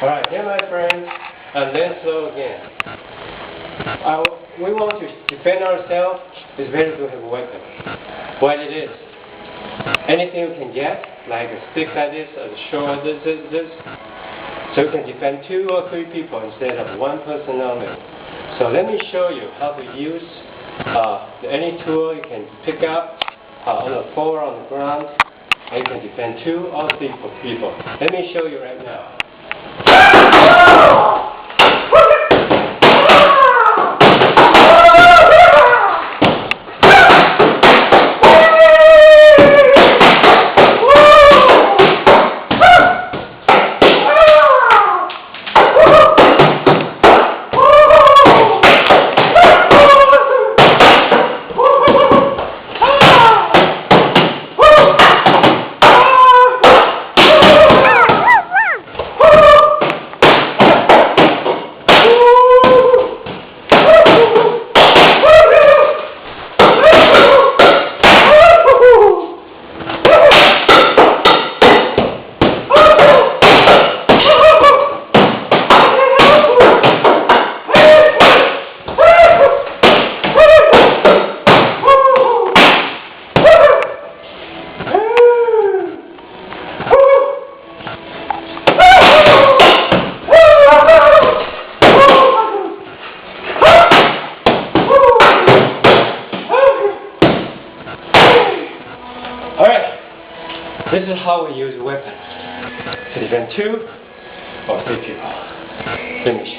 Alright, here my friends, and then slow again. We want to defend ourselves. It's better to have a weapon. What it is? Anything you can get, like a stick like this, or a sword, this. So you can defend 2 or 3 people instead of 1 person only. So let me show you how to use any tool you can pick up on the floor, on the ground, and you can defend 2 or 3 people. Let me show you right now. Alright, this is how we use a weapon to defend 2 or 3 people. Finish.